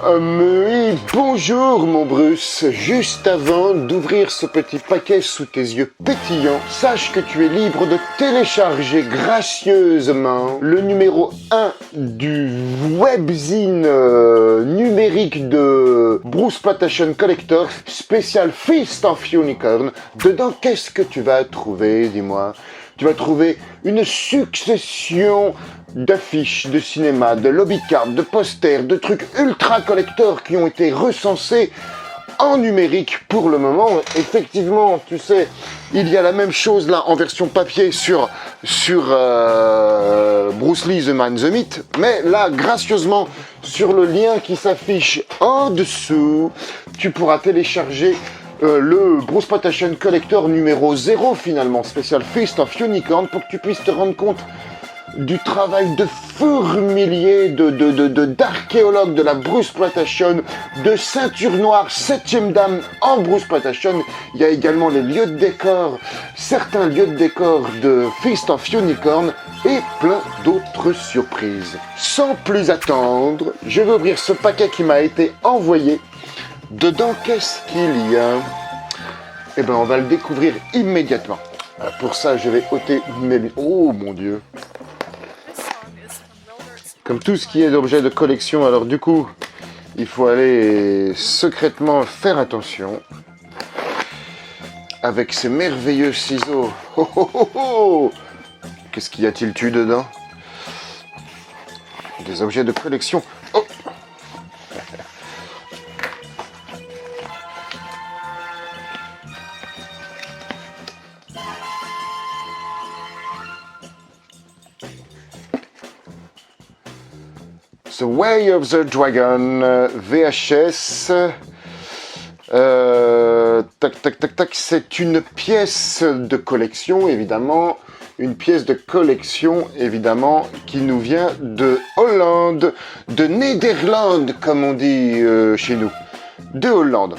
Oui, bonjour mon Bruce. Juste avant d'ouvrir ce petit paquet sous tes yeux pétillants, sache que tu es libre de télécharger gracieusement le numéro 1 du webzine numérique de Bruce Plantation Collector spécial Feast of Unicorn. Dedans, qu'est-ce que tu vas trouver, dis-moi? Tu vas trouver une succession d'affiches de cinéma, de lobby cards, de posters, de trucs ultra collector qui ont été recensés en numérique pour le moment. Effectivement, tu sais, il y a la même chose là en version papier sur Bruce Lee The Man The Myth, mais là, gracieusement, sur le lien qui s'affiche en dessous, tu pourras télécharger le Bruce Plantation Collector numéro 0 finalement, spécial Feast of Unicorn, pour que tu puisses te rendre compte du travail de fourmiliers d'archéologues de la Bruce Plantation, de ceinture noire 7ème dame en Bruce Plantation. Il y a également les lieux de décor, certains lieux de décor de Feast of Unicorn et plein d'autres surprises. Sans plus attendre, je vais ouvrir ce paquet qui m'a été envoyé. Dedans, qu'est-ce qu'il y a? Eh ben, on va le découvrir immédiatement. Alors pour ça, je vais ôter mes... Oh mon Dieu! Comme tout ce qui est d'objets de collection, alors du coup, il faut aller secrètement faire attention. Avec ces merveilleux ciseaux. Oh, oh, oh, oh. Qu'est-ce qu'y a-t-il dedans? Des objets de collection. Oh! The Way of the Dragon, VHS. Tac, c'est une pièce de collection, évidemment. Une pièce de collection, évidemment, qui nous vient de Hollande, de Néderlande, comme on dit chez nous. De Hollande.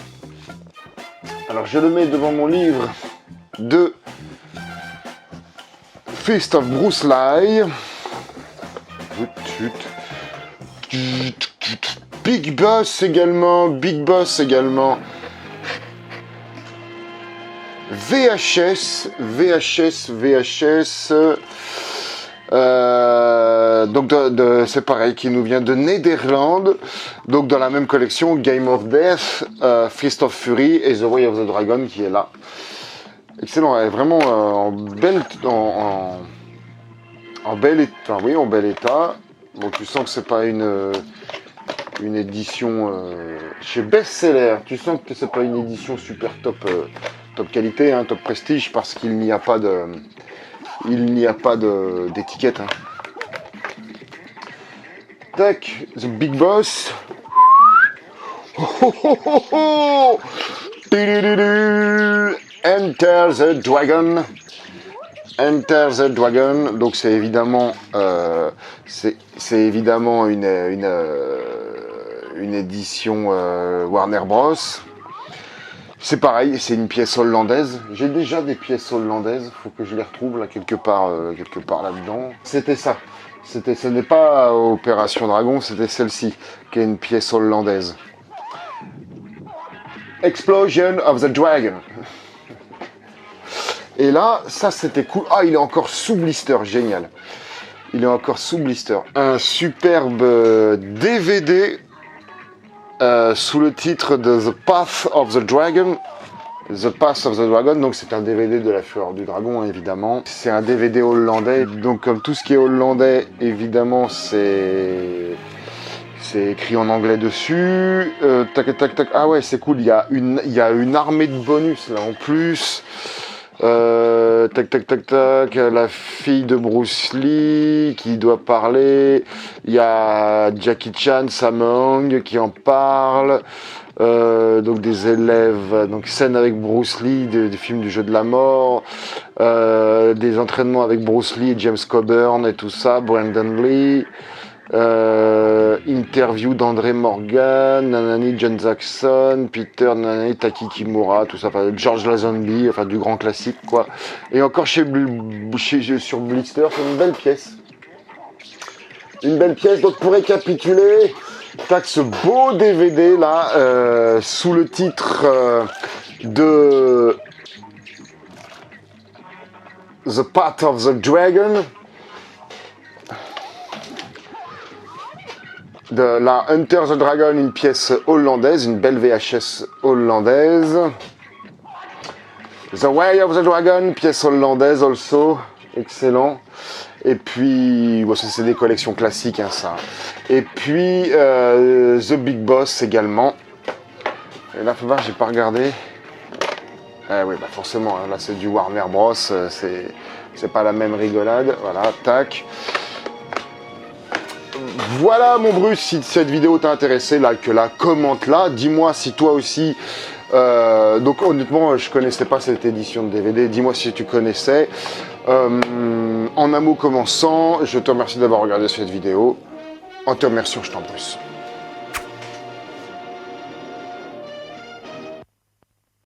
Alors, je le mets devant mon livre de Feast of Bruce Lee. Big Boss également. VHS. Donc c'est pareil, qui nous vient de Néderlande. Donc dans la même collection, Game of Death, Fist of Fury et The Way of the Dragon qui est là. Excellent, elle est vraiment en bel état. Oui, en bel état. Bon, tu sens que c'est pas une édition chez Bestseller. Tu sens que c'est pas une édition super top qualité, hein, top prestige, parce qu'il n'y a pas d'étiquette. Hein. Tac, The Big Boss. Enter the Dragon. Enter the Dragon, donc c'est évidemment une édition Warner Bros. C'est pareil, c'est une pièce hollandaise. J'ai déjà des pièces hollandaises, faut que je les retrouve là quelque part là-dedans. C'était ça. Ce n'est pas Opération Dragon, c'était celle-ci qui est une pièce hollandaise. Explosion of the Dragon. Et là, ça c'était cool. Ah, il est encore sous blister, génial. Il est encore sous blister. Un superbe DVD sous le titre de The Path of the Dragon. The Path of the Dragon, donc c'est un DVD de la Fureur du Dragon, hein, évidemment. C'est un DVD hollandais, donc comme tout ce qui est hollandais, évidemment, c'est écrit en anglais dessus. Tac. Ah ouais, c'est cool. Il y a une armée de bonus là en plus. La fille de Bruce Lee qui doit parler. Il y a Jackie Chan, Sammo qui en parle. Donc des élèves, donc scène avec Bruce Lee, des films du jeu de la mort, des entraînements avec Bruce Lee et James Coburn et tout ça, Brandon Lee. Interview d'André Morgan, nanani John Jackson, Peter nanani Taki Kimura, tout ça, enfin, George Lazenby, enfin du grand classique quoi. Et encore sur Blister, c'est une belle pièce. Donc pour récapituler, Tac, ce beau DVD là, sous le titre de The Path of the Dragon, de la Hunter the Dragon, une pièce hollandaise, une belle VHS hollandaise. The Way of the Dragon, pièce hollandaise also, excellent. Et puis, bon, c'est des collections classiques, hein, ça. Et puis, The Big Boss également. Et là, faut voir, j'ai pas regardé. Oui, bah forcément, hein, là c'est du Warner Bros, c'est pas la même rigolade. Voilà, tac. Voilà mon Bruce, si cette vidéo t'a intéressé, like-la, commente-la. Dis-moi si toi aussi... donc honnêtement, je connaissais pas cette édition de DVD. Dis-moi si tu connaissais. En un mot commençant, je te remercie d'avoir regardé cette vidéo. En te remerciant, je t'en prie.